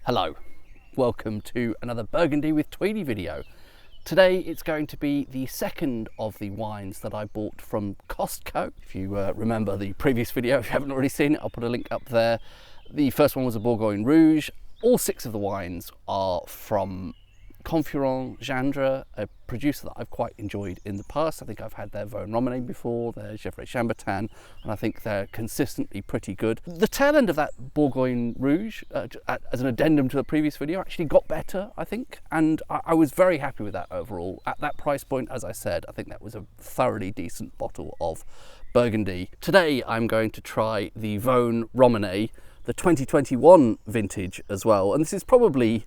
Hello, welcome to another Burgundy with Tweedy video. Today it's going to be the second of the wines that I bought from Costco. If you remember the previous video, if you haven't already seen it, I'll put a link up there. The first one was a Bourgogne Rouge. All six of the wines are from Confuron, Gindre, a producer that I've quite enjoyed in the past. I think I've had their Vosne Romane before, their Gindre Chambertin, and I think they're consistently pretty good. The tail end of that Bourgogne Rouge, as an addendum to the previous video, actually got better, I think, and I was very happy with that overall. At that price point, as I said, I think that was a thoroughly decent bottle of Burgundy. Today I'm going to try the Vosne Romane, the 2021 vintage as well, and this is probably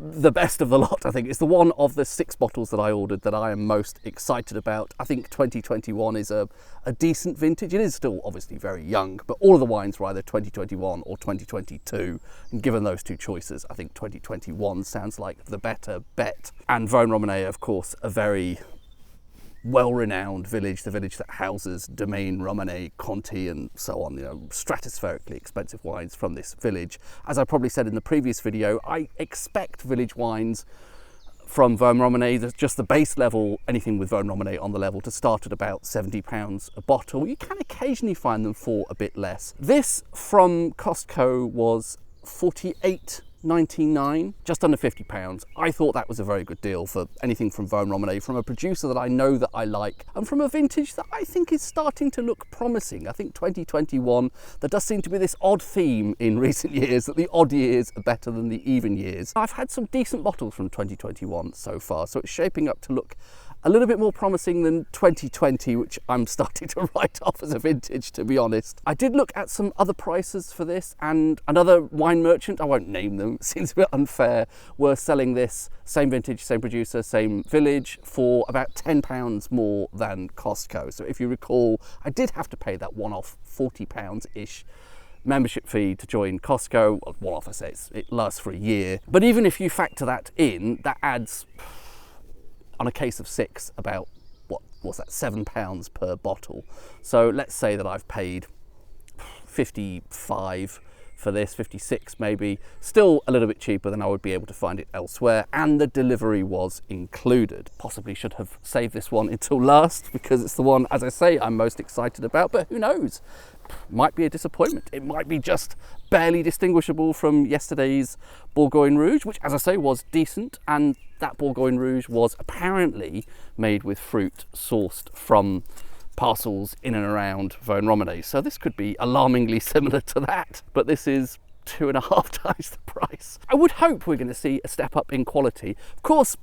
the best of the lot. I think it's the one of the six bottles that I ordered that I am most excited about. I think 2021 is a decent vintage. It is still obviously very young, but all of the wines were either 2021 or 2022. And given those two choices, I think 2021 sounds like the better bet. And Vosne Romane, of course, a very well-renowned village, the village that houses Domaine Romane, Conti and so on, stratospherically expensive wines from this village. As I probably said in the previous video, I expect village wines from Vosne Romane, just the base level, anything with Vosne Romane on the level, to start at about £70 a bottle. You can occasionally find them for a bit less. This from Costco was £48.99, just under £50. I thought that was a very good deal for anything from Vosne Romane, from a producer that I know that I like, and from a vintage that I think is starting to look promising. I think 2021, there does seem to be this odd theme in recent years that the odd years are better than the even years. I've had some decent bottles from 2021 so far, so it's shaping up to look a little bit more promising than 2020, which I'm starting to write off as a vintage, to be honest. I did look at some other prices for this, and another wine merchant, I won't name them, it seems a bit unfair, were selling this same vintage, same producer, same village for about £10 more than Costco. So if you recall, I did have to pay that one-off £40-ish membership fee to join Costco. Well, one-off, I say, it lasts for a year. But even if you factor that in, that adds, on a case of six, about, what's that, £7 per bottle. So let's say that I've paid 55 for this, 56 maybe, still a little bit cheaper than I would be able to find it elsewhere, and the delivery was included. Possibly should have saved this one until last, because it's the one, as I say, I'm most excited about, but who knows? Might be a disappointment. It might be just barely distinguishable from yesterday's Bourgogne Rouge, which, as I say, was decent, and that Bourgogne Rouge was apparently made with fruit sourced from parcels in and around Vosne Romane. So this could be alarmingly similar to that, but this is 2.5 times the price. I would hope we're going to see a step up in quality. Of course,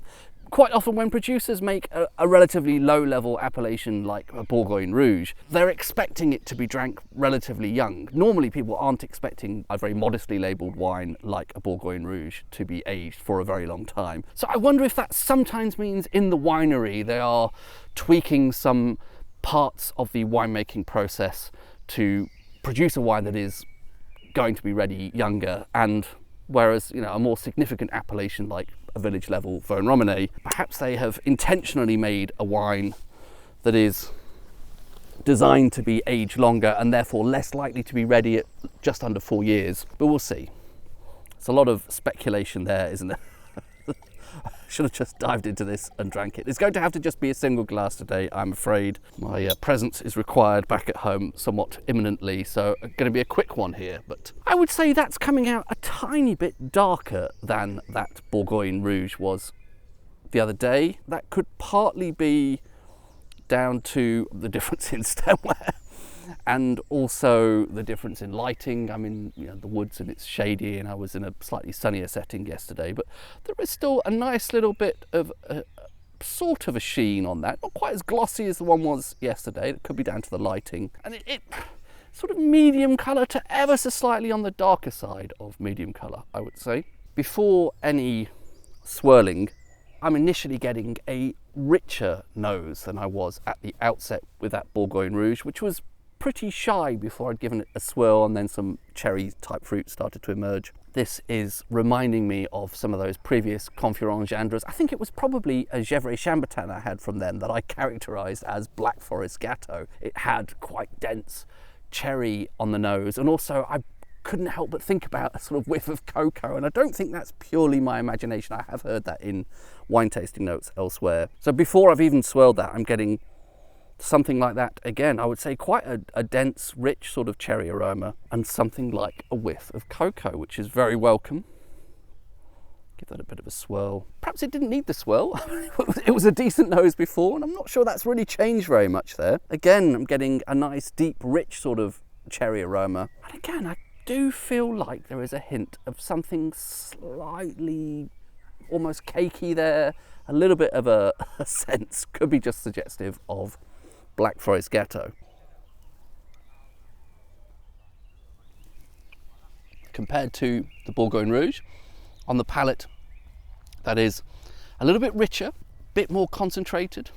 quite often when producers make a relatively low-level appellation like a Bourgogne Rouge, they're expecting it to be drank relatively young. Normally people aren't expecting a very modestly labelled wine like a Bourgogne Rouge to be aged for a very long time. So I wonder if that sometimes means in the winery they are tweaking some parts of the winemaking process to produce a wine that is going to be ready younger, and whereas a more significant appellation like a village level Vosne Romane, perhaps they have intentionally made a wine that is designed to be aged longer and therefore less likely to be ready at just under 4 years. But we'll see. It's a lot of speculation there, isn't it? Should have just dived into this and drank it. It's going to have to just be a single glass today, I'm afraid. My presence is required back at home somewhat imminently, so going to be a quick one here. But I would say that's coming out a tiny bit darker than that Bourgogne Rouge was the other day. That could partly be down to the difference in stemware and also the difference in lighting. I'm in the woods and it's shady, and I was in a slightly sunnier setting yesterday, but there is still a nice little bit of sort of a sheen on that. Not quite as glossy as the one was yesterday. It could be down to the lighting, and it sort of medium colour to ever so slightly on the darker side of medium colour, I would say. Before any swirling, I'm initially getting a richer nose than I was at the outset with that Bourgogne Rouge, which was pretty shy before I'd given it a swirl, and then some cherry type fruit started to emerge. This is reminding me of some of those previous Confuron Gindres. I think it was probably a Gindre Chambertin I had from them that I characterised as Black Forest Gâteau. It had quite dense cherry on the nose, and also I couldn't help but think about a sort of whiff of cocoa, and I don't think that's purely my imagination. I have heard that in wine tasting notes elsewhere. So before I've even swirled that, I'm getting something like that again. I would say quite a dense, rich sort of cherry aroma, and something like a whiff of cocoa, which is very welcome. Give that a bit of a swirl. Perhaps it didn't need the swirl. It was a decent nose before, and I'm not sure that's really changed very much there. Again, I'm getting a nice, deep, rich sort of cherry aroma. And again, I do feel like there is a hint of something slightly almost cakey there. A little bit of a sense, could be just suggestive of Black Forest Gâteau. Compared to the Bourgogne Rouge, on the palate, that is a little bit richer, a bit more concentrated,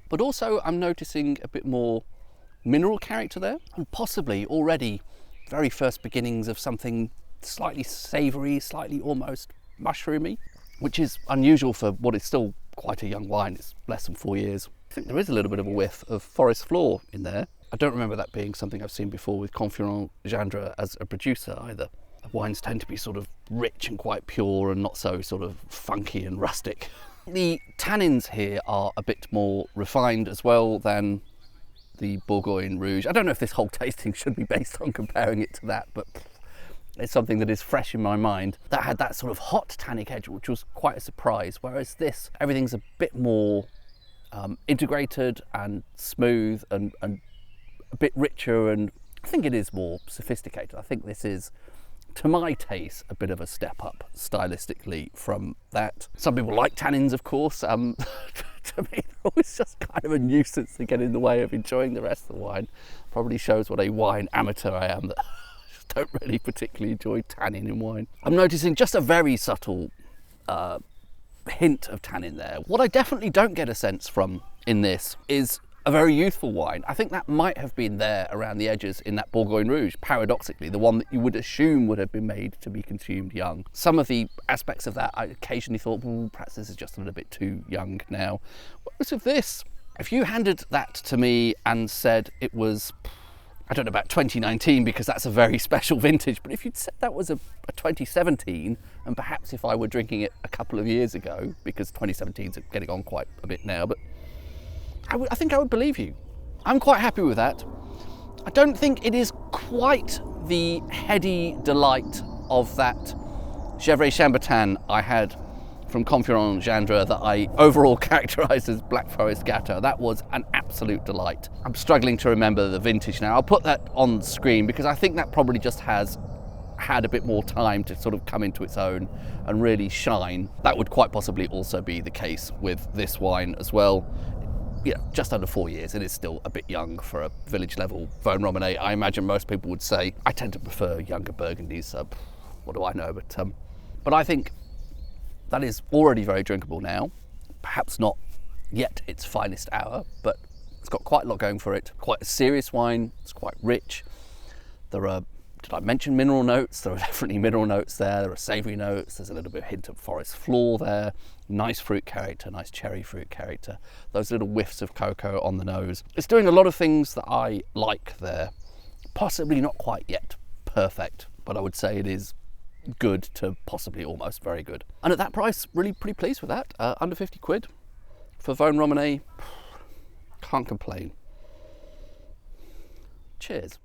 but also I'm noticing a bit more mineral character there, and possibly already very first beginnings of something slightly savoury, slightly almost mushroomy, which is unusual for what is still quite a young wine. It's less than 4 years. I think there is a little bit of a whiff of forest floor in there. I don't remember that being something I've seen before with Confuron Gindre as a producer either. Wines tend to be sort of rich and quite pure and not so sort of funky and rustic. The tannins here are a bit more refined as well than the Bourgogne Rouge. I don't know if this whole tasting should be based on comparing it to that, but it's something that is fresh in my mind. That had that sort of hot tannic edge, which was quite a surprise, whereas this, everything's a bit more integrated and smooth and a bit richer, and I think it is more sophisticated. I think this is, to my taste, a bit of a step up stylistically from that. Some people like tannins, of course. To me, they're always just kind of a nuisance to get in the way of enjoying the rest of the wine. Probably shows what a wine amateur I am, that I don't really particularly enjoy tannin in wine. I'm noticing just a very subtle hint of tannin there. What I definitely don't get a sense from in this is a very youthful wine. I think that might have been there around the edges in that Bourgogne Rouge, paradoxically, the one that you would assume would have been made to be consumed young. Some of the aspects of that I occasionally thought, well, perhaps this is just a little bit too young now. Whereas with this, if you handed that to me and said it was, I don't know about 2019 because that's a very special vintage, but if you'd said that was a 2017, and perhaps if I were drinking it a couple of years ago, because 2017's getting on quite a bit now, but I think I would believe you. I'm quite happy with that. I don't think it is quite the heady delight of that Gevrey Chambertin I had from Confuron Gindre that I overall characterised as Black Forest Gâteau. That was an absolute delight. I'm struggling to remember the vintage now. I'll put that on screen because I think that probably just has had a bit more time to sort of come into its own and really shine. That would quite possibly also be the case with this wine as well. You know, just under 4 years, it is still a bit young for a village level Vosne Romane. I imagine most people would say. I tend to prefer younger Burgundies, so what do I know? But I think that is already very drinkable now. Perhaps not yet its finest hour, but it's got quite a lot going for it. Quite a serious wine, it's quite rich. There are, did I mention mineral notes? There are definitely mineral notes there. There are savoury notes. There's a little bit of hint of forest floor there. Nice fruit character, nice cherry fruit character. Those little whiffs of cocoa on the nose. It's doing a lot of things that I like there. Possibly not quite yet perfect, but I would say it is good to possibly almost very good. And at that price, really pretty pleased with that. Under 50 quid for Vosne Romane. Can't complain. Cheers.